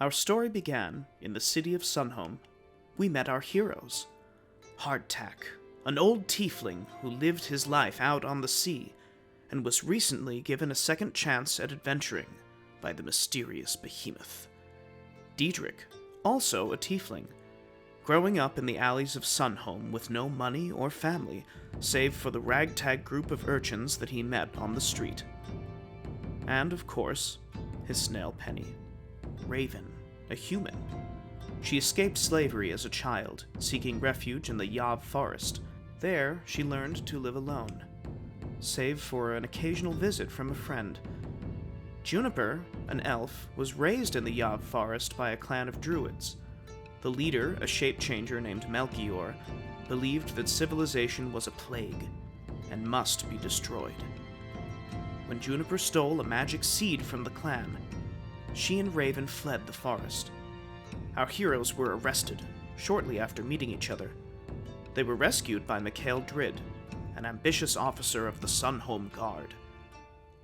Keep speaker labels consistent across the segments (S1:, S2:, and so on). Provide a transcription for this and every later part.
S1: Our story began in the city of Sunhome. We met our heroes. Hardtack, an old tiefling who lived his life out on the sea and was recently given a second chance at adventuring by the mysterious behemoth. Diedrich, also a tiefling, growing up in the alleys of Sunhome with no money or family save for the ragtag group of urchins that he met on the street. And, of course, his snail Penny, Raven, a human. She escaped slavery as a child, seeking refuge in the 𝕆𝖆 forest. There, she learned to live alone, save for an occasional visit from a friend. Juniper, an elf, was raised in the 𝕆𝖆 forest by a clan of druids. The leader, a shape-changer named Melchior, believed that civilization was a plague and must be destroyed. When Juniper stole a magic seed from the clan, she and Raven fled the forest. Our heroes were arrested shortly after meeting each other. They were rescued by 𝕾𝖊𝖆𝖘𝖔𝖓, an ambitious officer of the Sunhome Guard.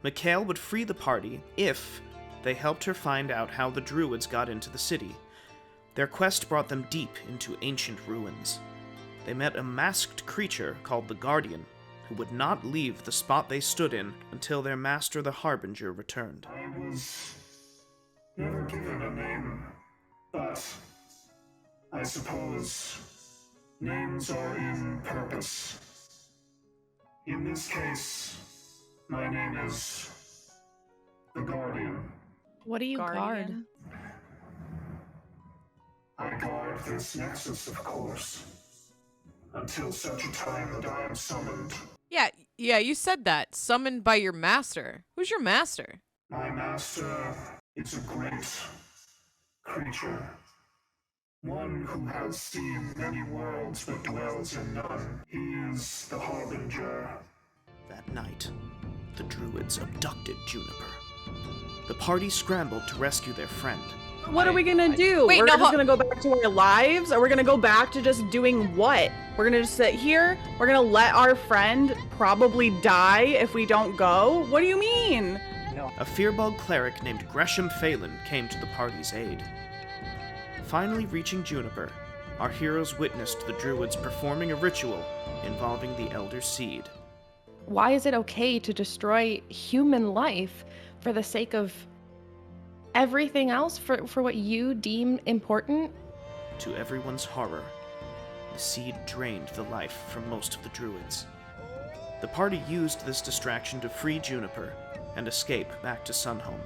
S1: 𝕾𝖊 would free the party if they helped her find out how the druids got into the city. Their quest brought them deep into ancient ruins. They met a masked creature called the Guardian, who would not leave the spot they stood in until their master the Harbinger returned.
S2: I was never given a name, but I suppose names are in purpose. In this case, my name is the Guardian.
S3: What do you guard?
S2: I guard this nexus, of course, until such a time that I am summoned.
S4: Yeah, you said that. Summoned by your master. Who's your master?
S2: My master is a great creature, one who has seen many worlds but dwells in none. He is the Harbinger.
S1: That night, the druids abducted Juniper. The party scrambled to rescue their friend.
S3: What are we gonna do?
S4: Wait,
S3: we're
S4: no,
S3: just gonna go back to our lives? Or we're gonna go back to just doing what? We're gonna just sit here? We're gonna let our friend probably die if we don't go? What do you mean?
S1: A fearbog cleric named 𝕾𝖊𝖆𝖘𝖔𝖓 came to the party's aid. Finally reaching Juniper, our heroes witnessed the druids performing a ritual involving the Elder Seed.
S5: Why is it okay to destroy human life for the sake of everything else, for what you deem important?
S1: To everyone's horror, the seed drained the life from most of the druids. The party used this distraction to free Juniper and escape back to Sunhome.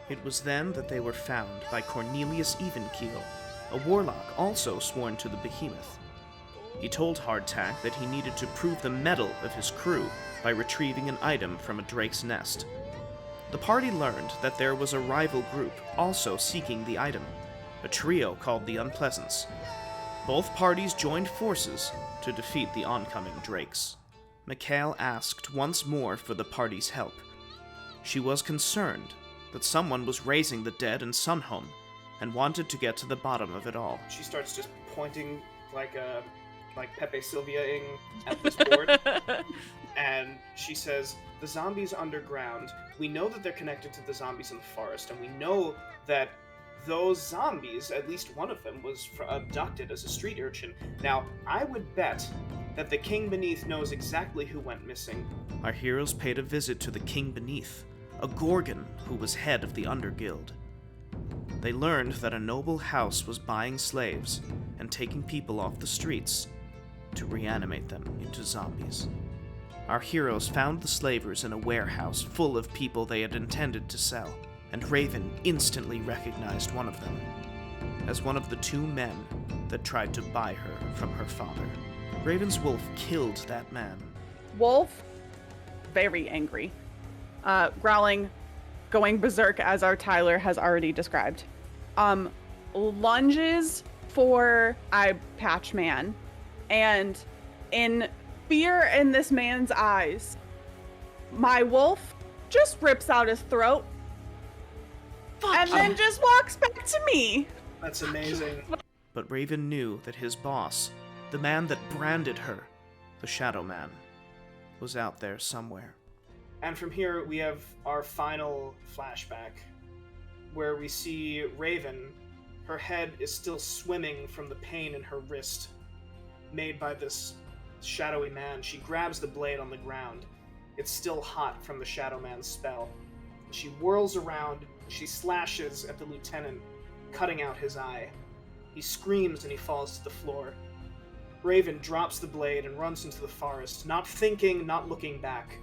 S1: It was then that they were found by 𝕾𝖊𝖆𝖆𝖘𝖔𝖓, a warlock also sworn to the behemoth. He told Hardtack that he needed to prove the mettle of his crew by retrieving an item from a drake's nest. The party learned that there was a rival group also seeking the item, a trio called the Unpleasants. Both parties joined forces to defeat the oncoming drakes. 𝕾𝖊 asked once more for the party's help. She was concerned that someone was raising the dead in Sunhome and wanted to get to the bottom of it all.
S6: She starts just pointing like Pepe Sylvia-ing at this board, and she says, "The zombies underground, we know that they're connected to the zombies in the forest, and we know that those zombies, at least one of them, was abducted as a street urchin. Now, I would bet that the king beneath knows exactly who went missing."
S1: Our heroes paid a visit to the king beneath, a Gorgon who was head of the Underguild. They learned that a noble house was buying slaves and taking people off the streets to reanimate them into zombies. Our heroes found the slavers in a warehouse full of people they had intended to sell, and Raven instantly recognized one of them as one of the two men that tried to buy her from her father. Raven's wolf killed that man.
S3: Wolf, very angry, growling, going berserk as our Tyler has already described. Lunges for Eye Patch Man, and in fear in this man's eyes, my wolf just rips out his throat and then just walks back to me.
S6: That's amazing.
S1: But Raven knew that his boss, the man that branded her, the Shadow Man, was out there somewhere.
S6: And from here, we have our final flashback, where we see Raven Her head is still swimming from the pain in her wrist, made by this shadowy man. She grabs the blade on the ground. It's still hot from the Shadow Man's spell. She whirls around, she slashes at the lieutenant, cutting out his eye. He screams and he falls to the floor. Raven drops the blade and runs into the forest, not thinking, not looking back.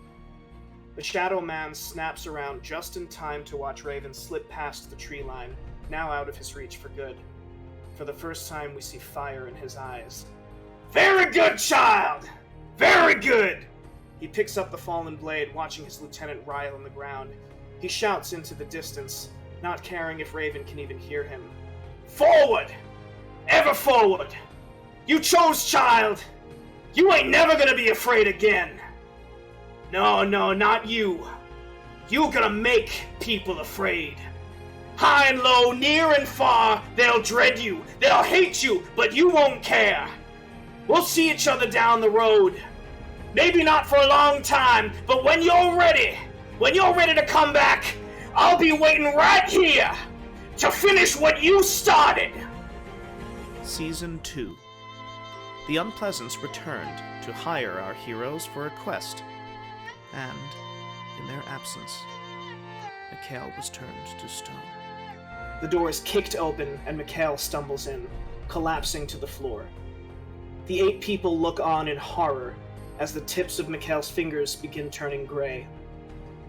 S6: The Shadow Man snaps around just in time to watch Raven slip past the tree line, now out of his reach for good. For the first time, we see fire in his eyes. Very good, child! Very good! He picks up the fallen blade, watching his lieutenant writhe on the ground. He shouts into the distance, not caring if Raven can even hear him. Forward! Ever forward! You chose, child! You ain't never gonna be afraid again! No, not you. You gonna make people afraid. High and low, near and far, they'll dread you, they'll hate you, but you won't care. We'll see each other down the road. Maybe not for a long time, but when you're ready to come back, I'll be waiting right here to finish what you started.
S1: Season 2. The Unpleasants returned to hire our heroes for a quest, and, in their absence, 𝕾𝖊 was turned to stone.
S6: The door is kicked open, and 𝕾𝖊 stumbles in, collapsing to the floor. The 8 people look on in horror as the tips of 𝕾𝖊's fingers begin turning gray.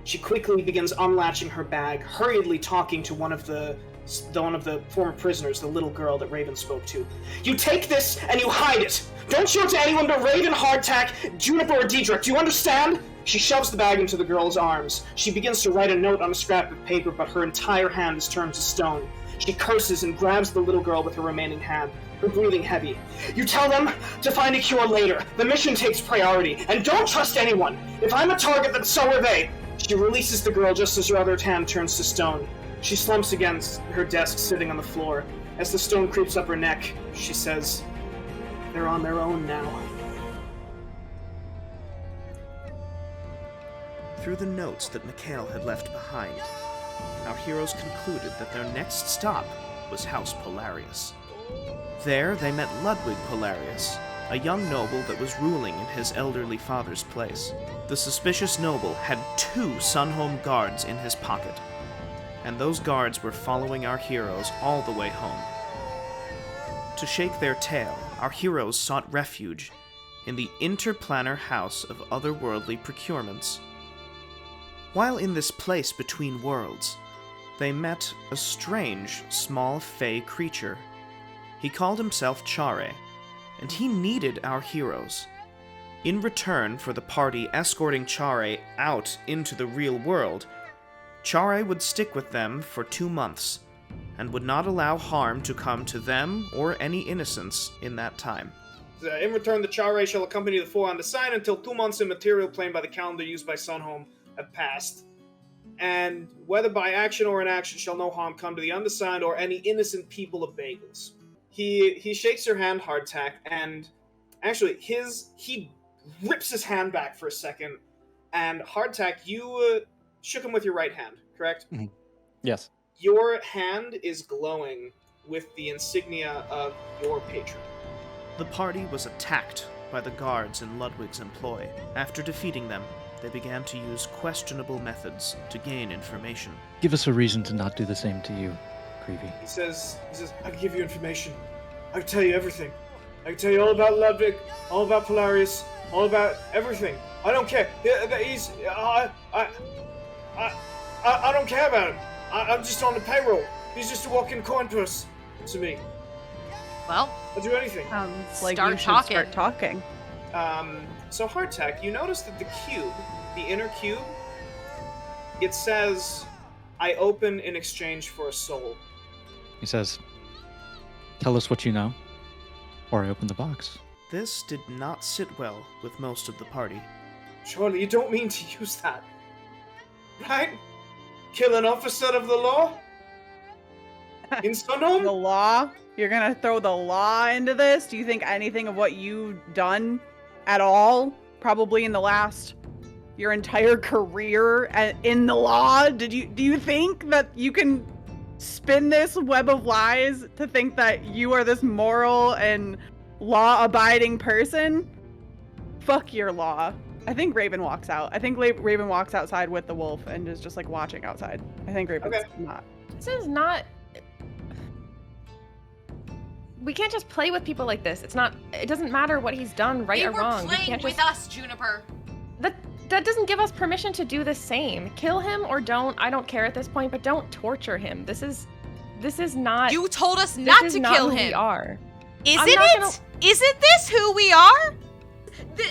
S6: She quickly begins unlatching her bag, hurriedly talking to one of the former prisoners, the little girl that Raven spoke to. You take this and you hide it! Don't show it to anyone but Raven, Hardtack, Juniper, or Diedrich, do you understand? She shoves the bag into the girl's arms. She begins to write a note on a scrap of paper, but her entire hand is turned to stone. She curses and grabs the little girl with her remaining hand, her breathing heavy. You tell them to find a cure later. The mission takes priority, and don't trust anyone. If I'm a target, then so are they. She releases the girl just as her other hand turns to stone. She slumps against her desk, sitting on the floor. As the stone creeps up her neck, she says, "They're on their own now."
S1: Through the notes that 𝕾𝖊 had left behind, our heroes concluded that their next stop was House Polarius. There they met Ludwig Polarius, a young noble that was ruling in his elderly father's place. The suspicious noble had 2 Sunhome guards in his pocket, and those guards were following our heroes all the way home. To shake their tail, our heroes sought refuge in the interplanar house of otherworldly procurements. While in this place between worlds, they met a strange, small fey creature. He called himself 𝕉𝖓, and he needed our heroes. In return for the party escorting 𝕉𝖓 out into the real world, 𝕉𝖓 would stick with them for 2 months, and would not allow harm to come to them or any innocents in that time.
S6: In return, the 𝕉𝖓 shall accompany the 4 on the sign until 2 months in material plane by the calendar used by Sunhome have passed. And whether by action or inaction shall no harm come to the undersigned or any innocent people of Bagels. He shakes her hand, Hardtack, and actually he rips his hand back for a second. And Hardtack, you shook him with your right hand, correct?
S7: Mm-hmm. Yes.
S6: Your hand is glowing with the insignia of your patron.
S1: The party was attacked by the guards in Ludwig's employ. After defeating them, they began to use questionable methods to gain information.
S7: Give us a reason to not do the same to you, 𝕾𝖊.
S6: He says, I can give you information. I can tell you everything. I can tell you all about Ludwig, all about Polarius, all about everything. I don't care. I don't care about him. I'm just on the payroll. He's just a walking coin purse to me.
S4: Well,
S6: I'll do anything.
S3: Like
S4: Start
S3: you should
S4: talking.
S3: start talking.
S6: So Hardtack, you notice that the cube, the inner cube, it says, I open in exchange for a soul.
S7: He says, tell us what you know, or I open the box.
S1: This did not sit well with most of the party.
S6: Surely you don't mean to use that, right? Kill an officer of the law? In Sunhome?
S3: The law? You're gonna throw the law into this? Do you think anything of what you've done at all, probably in the last, your entire career in the law, do you think that you can spin this web of lies to think that you are this moral and law-abiding person, fuck your law. I think Raven walks out. I think Raven walks outside with the wolf and is just like watching outside. I think Raven's not.
S5: This is not. We can't just play with people like this. It's not. It doesn't matter what he's done, right or wrong.
S8: They were playing with us, Juniper.
S5: That doesn't give us permission to do the same. Kill him or don't. I don't care at this point, but don't torture him. This is not.
S8: You told us not to kill him.
S5: We are.
S8: Isn't it? Isn't this who we are?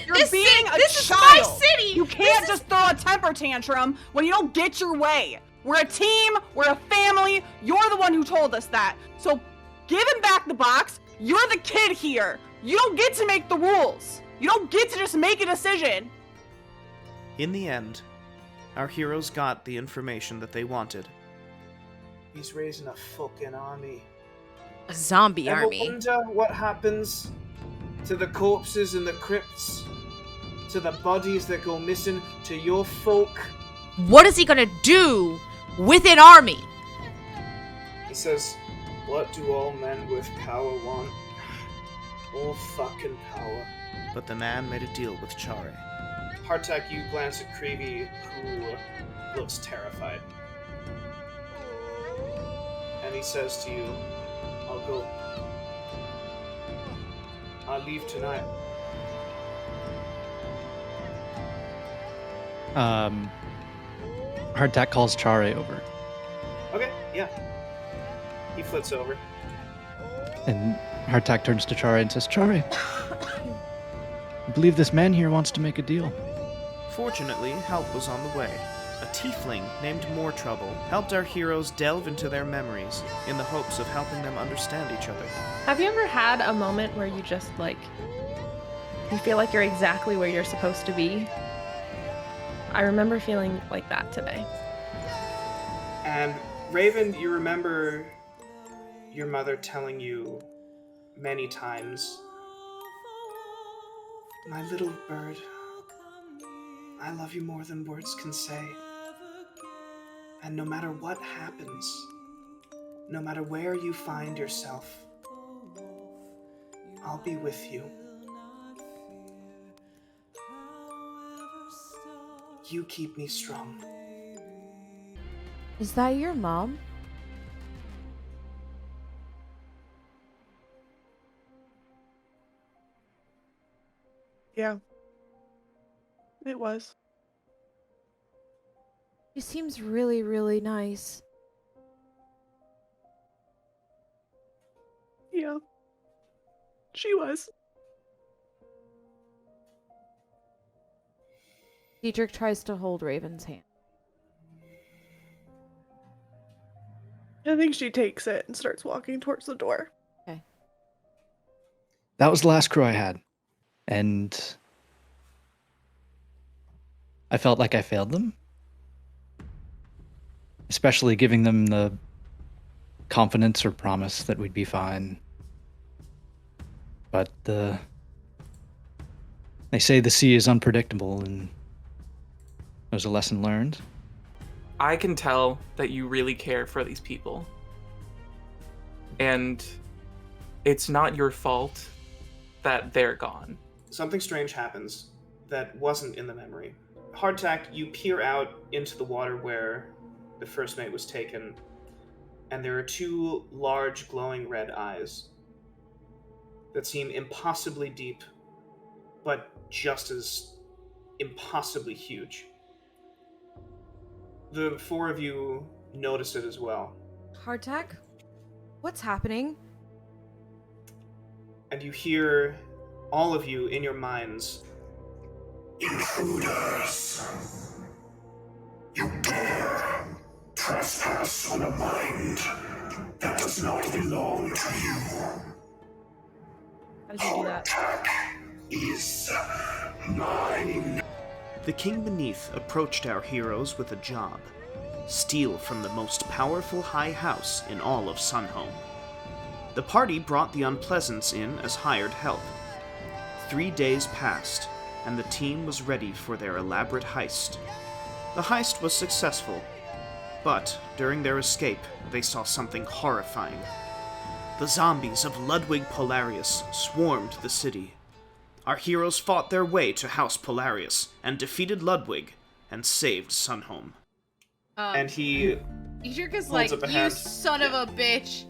S3: You're being a
S8: this
S3: child.
S8: Is my city.
S3: You can't just throw a temper tantrum when you don't get your way. We're a team. We're a family. You're the one who told us that. So give him back the box. You're the kid here. You don't get to make the rules. You don't get to just make a decision.
S1: In the end, our heroes got the information that they wanted.
S6: He's raising a fucking army.
S8: A zombie army.
S6: I wonder what happens to the corpses in the crypts, to the bodies that go missing, to your folk.
S8: What is he gonna do with an army?
S6: He says, what do all men with power want? All fucking power.
S1: But the man made a deal with Chare.
S6: Hardtack, you glance at 𝕾𝖊𝖆, who looks terrified. And he says to you, I'll go. I'll leave tonight.
S7: Hardtack calls Chare over.
S6: Okay, yeah. He flits over.
S7: And Hardtack turns to Chare and says, Chare, I believe this man here wants to make a deal.
S1: Fortunately, help was on the way. A tiefling named 𝕾𝖊𝖆𝖆 helped our heroes delve into their memories in the hopes of helping them understand each other.
S5: Have you ever had a moment where you just you feel like you're exactly where you're supposed to be? I remember feeling like that today.
S6: And Raven, you remember your mother telling you many times, my little bird, I love you more than words can say. And no matter what happens, no matter where you find yourself, I'll be with you. You keep me strong.
S8: Is that your mom?
S3: Yeah. It was.
S8: She seems really, really nice.
S3: Yeah. She was.
S8: Dietrich tries to hold Raven's hand.
S3: I think she takes it and starts walking towards the door.
S8: Okay.
S7: That was the last crew I had. And I felt like I failed them. Especially giving them the confidence or promise that we'd be fine. But they say the sea is unpredictable, and it was a lesson learned.
S9: I can tell that you really care for these people. And it's not your fault that they're gone.
S6: Something strange happens that wasn't in the memory. Hardtack, you peer out into the water where the first mate was taken, and there are two large glowing red eyes that seem impossibly deep, but just as impossibly huge. The four of you notice it as well.
S8: Hardtack? What's happening?
S6: And you hear, all of you in your minds,
S2: Intruders! You dare trespass on a mind that does not belong to you.
S5: How did you do that?
S2: Hardtack is mine.
S1: The king beneath approached our heroes with a job: steal from the most powerful high house in all of Sunhome. The party brought the unpleasants in as hired help. 3 days passed, and the team was ready for their elaborate heist. The heist was successful. But during their escape, they saw something horrifying. The zombies of 𝕾𝖊𝖆𝖘𝖔𝖓 swarmed the city. Our heroes fought their way to House Polarius and defeated Ludwig and saved Sunhome.
S6: And he
S8: Dietrich is
S6: holds
S8: like,
S6: up a
S8: you
S6: hand.
S8: son of a bitch.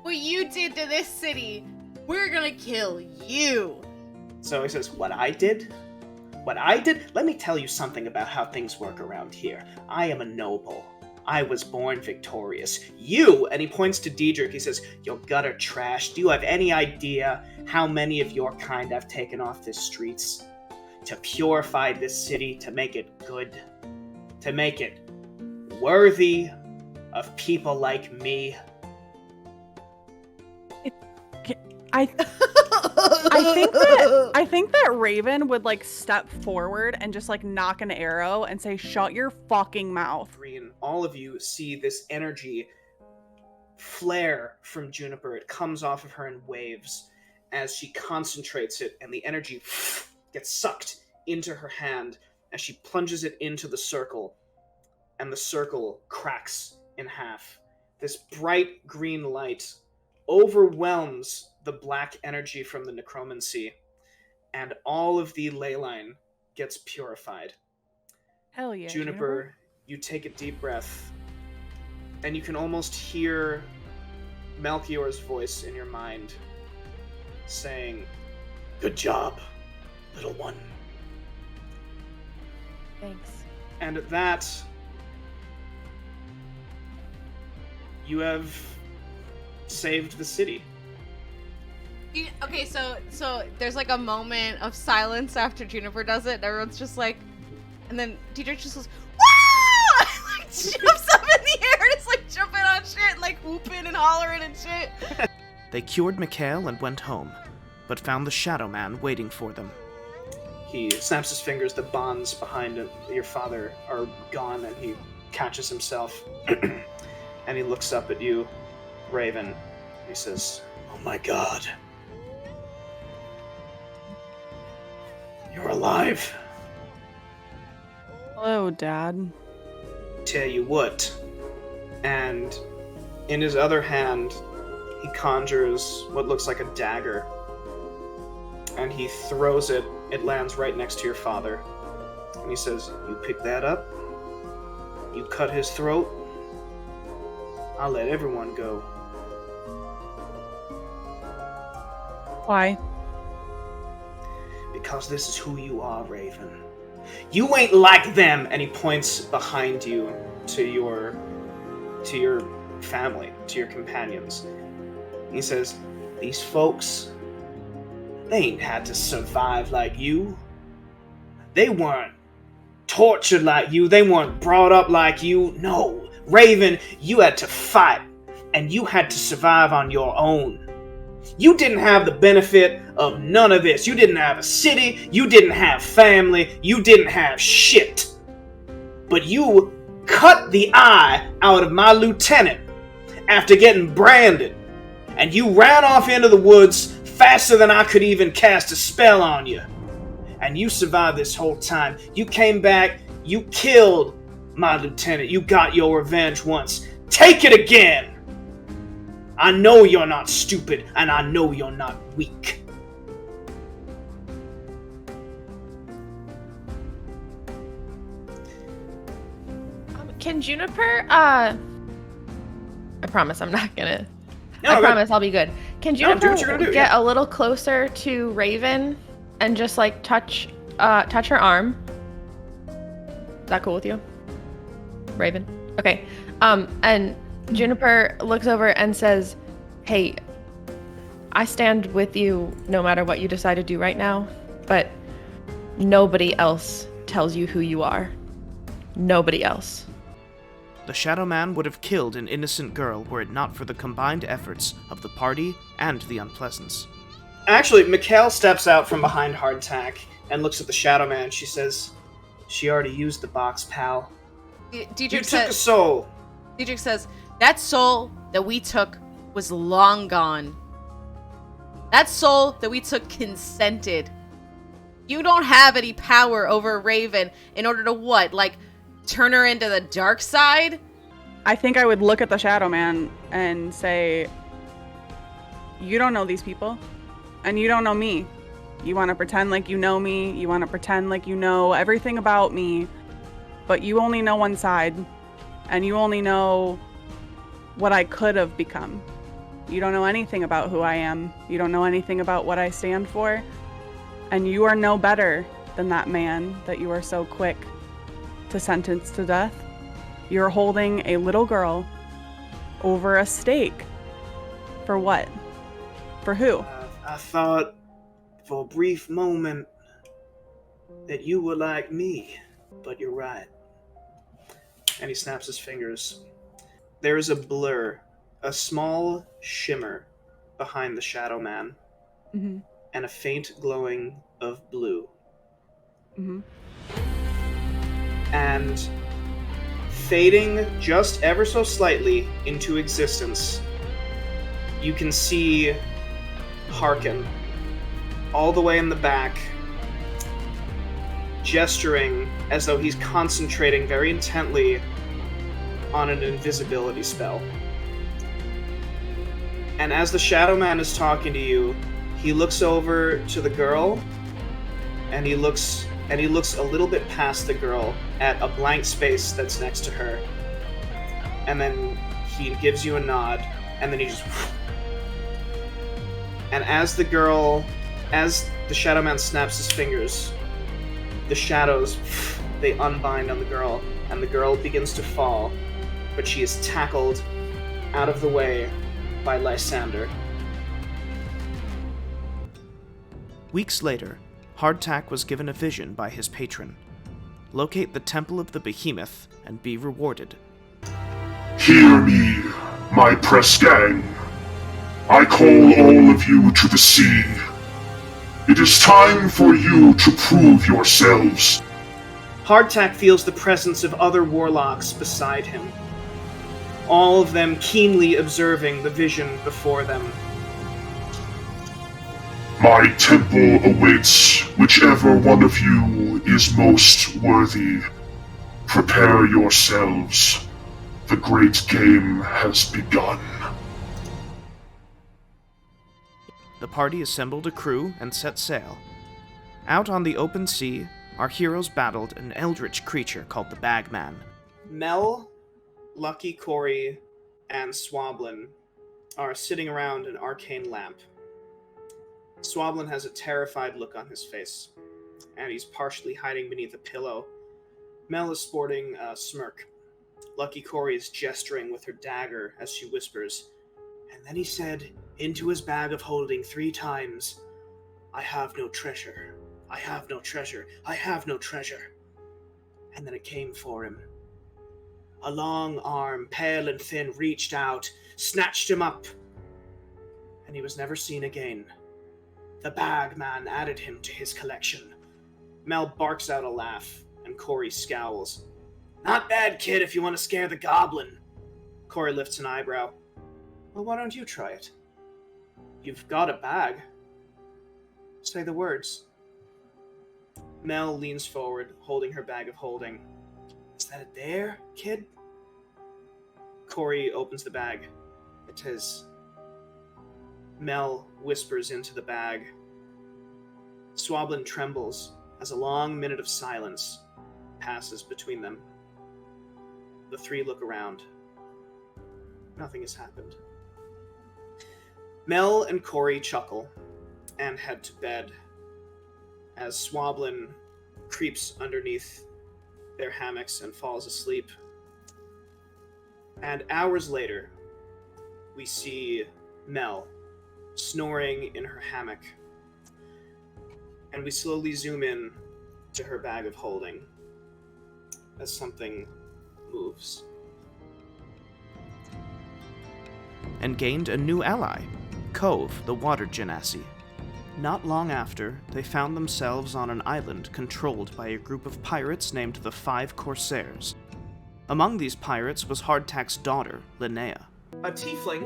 S8: What you did to this city, we're gonna kill you.
S6: So he says, what I did? What I did? Let me tell you something about how things work around here. I am a noble. I was born victorious. You, and he points to Dietrich, he says, you're gutter trash. Do you have any idea how many of your kind I've taken off the streets? To purify this city, to make it good, to make it worthy of people like me.
S3: I think that Raven would like step forward and just like knock an arrow and say, "Shut your fucking mouth."
S6: Green, all of you see this energy flare from Juniper. It comes off of her in waves as she concentrates it, and the energy gets sucked into her hand as she plunges it into the circle, and the circle cracks in half. This bright green light overwhelms the black energy from the necromancy, and all of the ley line gets purified.
S3: Hell yeah,
S6: Juniper, you take a deep breath, and you can almost hear Melchior's voice in your mind saying, "Good job, little one."
S5: Thanks.
S6: And at that, you have saved the city.
S8: Okay, so there's like a moment of silence after Juniper does it, and everyone's just like, and then Dietrich just goes, "Wah!" Like jumps up in the air and it's like jumping on shit, and like whooping and hollering and shit.
S1: They cured Mikhail and went home, but found the Shadow Man waiting for them.
S6: He snaps his fingers, the bonds behind your father are gone, and he catches himself, and he looks up at you, Raven. He says, "Oh my god. You're alive."
S3: Hello, Dad.
S6: Tell you what. And in his other hand, he conjures what looks like a dagger. And he throws it. It lands right next to your father. And he says, "You pick that up. You cut his throat. I'll let everyone go."
S3: Why?
S6: Because this is who you are, Raven. You ain't like them. And he points behind you to your family, to your companions. He says, "These folks, they ain't had to survive like you. They weren't tortured like you. They weren't brought up like you. No, Raven, you had to fight, and you had to survive on your own. You didn't have the benefit of none of this. You didn't have a city. You didn't have family. You didn't have shit. But you cut the eye out of my lieutenant after getting branded, and you ran off into the woods faster than I could even cast a spell on you. And you survived this whole time. You came back. You killed my lieutenant. You got your revenge once. Take it again. I know you're not stupid, and I know you're not weak."
S5: Can Juniper, I promise I'm not gonna.
S6: No,
S5: I promise I'll be good. Can
S6: No, do
S5: Juniper
S6: what you're gonna do,
S5: get
S6: yeah.
S5: a little closer to Raven and just like touch her arm? Is that cool with you, Raven? Okay. And Juniper looks over and says, "Hey, I stand with you no matter what you decide to do right now, but nobody else tells you who you are. Nobody else."
S1: The Shadow Man would have killed an innocent girl were it not for the combined efforts of the party and the Unpleasants.
S6: Actually, Mikhail steps out from behind Hardtack and looks at the Shadow Man. She says, "She already used the box, pal.
S8: Dietrich
S6: You took a
S8: says,
S6: soul."
S8: Dietrich says, "That soul that we took was long gone. That soul that we took consented. You don't have any power over Raven in order to what? Like, turn her into the dark side?
S3: I think I would look at the Shadow Man and say, you don't know these people, and you don't know me. You want to pretend like you know me, you want to pretend like you know everything about me, but you only know one side, and you only know what I could have become. You don't know anything about who I am. You don't know anything about what I stand for, and you are no better than that man that you are so quick to sentence to death. You're holding a little girl over a stake. For what? For who?
S6: I thought for a brief moment that you were like me, but you're right. And he snaps his fingers. There is a blur, a small shimmer behind the Shadow Man, and a faint glowing of blue. And fading just ever so slightly into existence, you can see Harkin all the way in the back, gesturing as though he's concentrating very intently on an invisibility spell. And as the Shadow Man is talking to you, he looks over to the girl, and he looks a little bit past the girl at a blank space that's next to her. And then he gives you a nod, and then he just... And as the Shadow Man snaps his fingers, the shadows, they unbind on the girl, and the girl begins to fall, but she is tackled out of the way by Lysander.
S1: Weeks later, Hardtack was given a vision by his patron. Locate the Temple of the Behemoth and be rewarded.
S2: Hear me, my press gang. I call all of you to the sea. It is time for you to prove yourselves.
S6: Hardtack feels the presence of other warlocks beside him, all of them keenly observing the vision before them.
S2: My temple awaits whichever one of you is most worthy. Prepare yourselves. The great game has begun.
S1: The party assembled a crew and set sail. Out on the open sea, our heroes battled an eldritch creature called the Bagman.
S6: Mel, Lucky Corey, and Swablin are sitting around an arcane lamp. Swablin has a terrified look on his face, and he's partially hiding beneath a pillow. Mel is sporting a smirk. Lucky Corey is gesturing with her dagger as she whispers, and then he said into his bag of holding 3 times, "I have no treasure. I have no treasure. I have no treasure." And then it came for him. A long arm, pale and thin, reached out, snatched him up, and he was never seen again. The Bagman added him to his collection. Mel barks out a laugh, and Corey scowls. "Not bad, kid, if you want to scare the goblin." Corey lifts an eyebrow. "Well, why don't you try it? You've got a bag. Say the words." Mel leans forward, holding her bag of holding. "Is that it there, kid?" Corey opens the bag. "It is." Mel whispers into the bag. Swablin trembles as a long minute of silence passes between them. The 3 look around. Nothing has happened. Mel and Corey chuckle and head to bed as Swablin creeps underneath their hammocks and falls asleep. And hours later, we see Mel snoring in her hammock, and we slowly zoom in to her bag of holding as something moves.
S1: And gained a new ally, Cove, the water genasi. Not long after, they found themselves on an island controlled by a group of pirates named the 5 Corsairs. Among these pirates was Hardtack's daughter, Linnea.
S6: A tiefling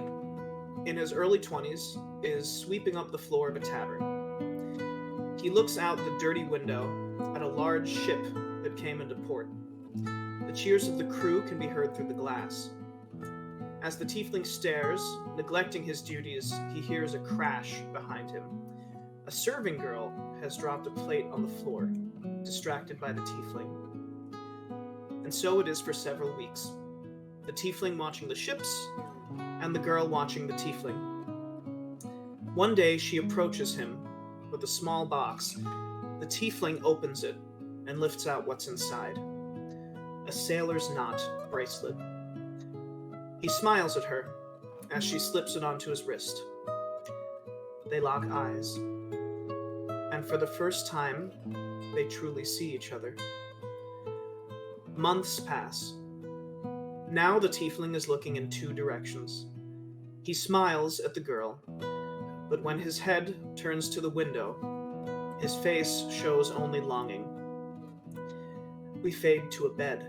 S6: in his early 20s is sweeping up the floor of a tavern. He looks out the dirty window at a large ship that came into port. The cheers of the crew can be heard through the glass. As the tiefling stares, neglecting his duties, he hears a crash behind him. A serving girl has dropped a plate on the floor, distracted by the tiefling. And so it is for several weeks. The tiefling watching the ships, and the girl watching the tiefling. One day she approaches him with a small box. The tiefling opens it and lifts out what's inside. A sailor's knot bracelet. He smiles at her as she slips it onto his wrist. They lock eyes. And for the first time, they truly see each other. Months pass. Now the tiefling is looking in two directions. He smiles at the girl, but when his head turns to the window, his face shows only longing. We fade to a bed.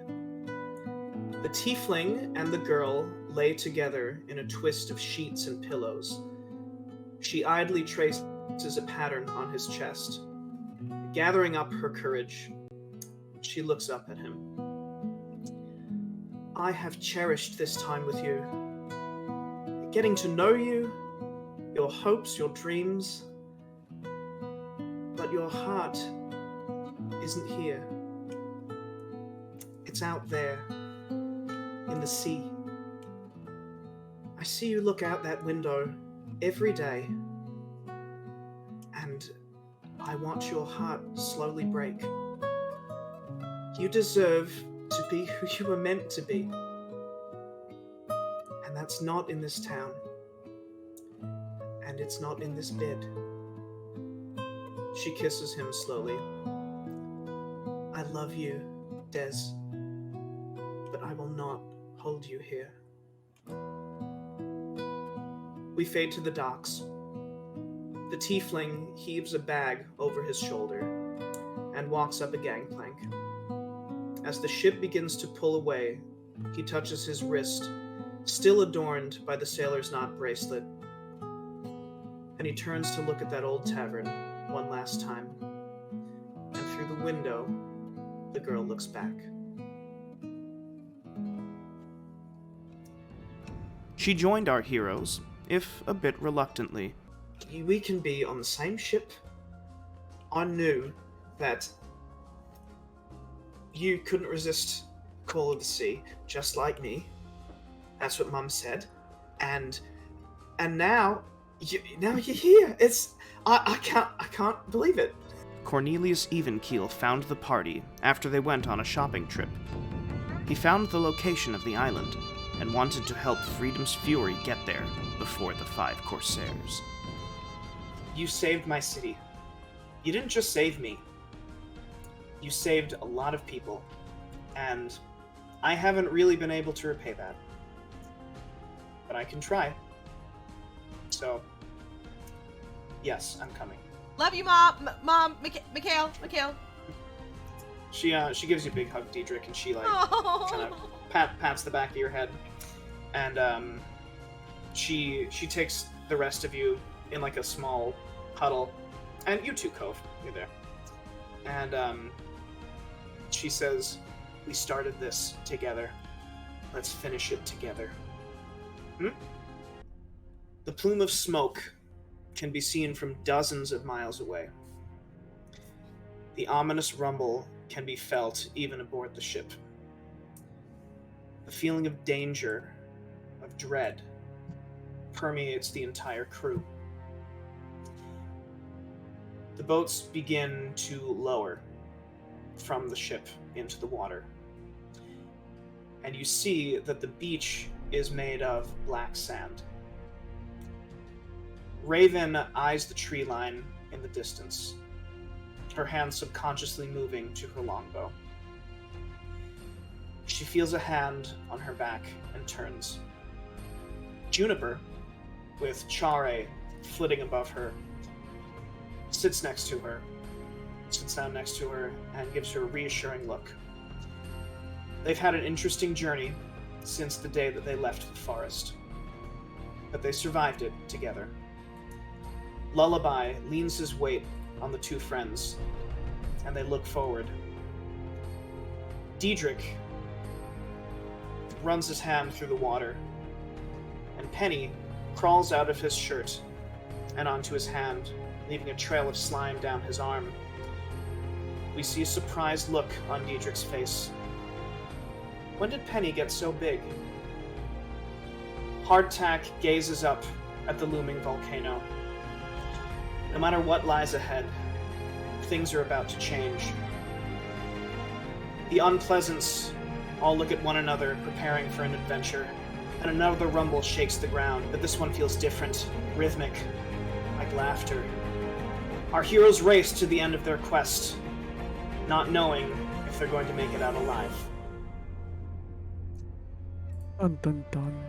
S6: The tiefling and the girl lay together in a twist of sheets and pillows. She idly traces a pattern on his chest. Gathering up her courage, she looks up at him. I have cherished this time with you. Getting to know you, your hopes, your dreams. But your heart isn't here. It's out there, in the sea. I see you look out that window every day, and I watch your heart slowly break. You deserve to be who you were meant to be. And that's not in this town. And it's not in this bed. She kisses him slowly. I love you, Des, but I will not hold you here. We fade to the docks. The tiefling heaves a bag over his shoulder and walks up a gangplank. As the ship begins to pull away, he touches his wrist, still adorned by the sailor's knot bracelet, and he turns to look at that old tavern one last time. And through the window, the girl looks back.
S1: She joined our heroes, if a bit reluctantly.
S6: We can be on the same ship. I knew that you couldn't resist Call of the Sea, just like me. That's what Mum said. And now you're here. I can't believe it.
S1: 𝕾𝖊𝖆𝖊𝖘 found the party after they went on a shopping trip. He found the location of the island and wanted to help Freedom's Fury get there before the 5 Corsairs.
S6: You saved my city. You didn't just save me. You saved a lot of people, and I haven't really been able to repay that. But I can try. So, yes, I'm coming.
S8: Love you, Mom. Mikhail.
S6: She gives you a big hug, Diedrich, and she kind of pats the back of your head, and she takes the rest of you in like a small huddle, and you too, Cove, you're there, and she says, "We started this together. Let's finish it together." The plume of smoke can be seen from dozens of miles away. The ominous rumble can be felt even aboard the ship. The feeling of danger, of dread, permeates the entire crew. The boats begin to lower from the ship into the water. And you see that the beach is made of black sand. Raven eyes the tree line in the distance, her hand subconsciously moving to her longbow. She feels a hand on her back and turns. Juniper, with Chare flitting above her, sits down next to her, and gives her a reassuring look. They've had an interesting journey since the day that they left the forest, but they survived it together. Lullaby leans his weight on the two friends, and they look forward. Diedrich runs his hand through the water Penny crawls out of his shirt and onto his hand, leaving a trail of slime down his arm. We see a surprised look on Diedrich's face. When did Penny get so big? Hardtack gazes up at the looming volcano. No matter what lies ahead, things are about to change. The Unpleasants all look at one another, preparing for an adventure, and another rumble shakes the ground, but this one feels different, rhythmic, like laughter. Our heroes race to the end of their quest, not knowing if they're going to make it out alive.
S7: Dun dun dun.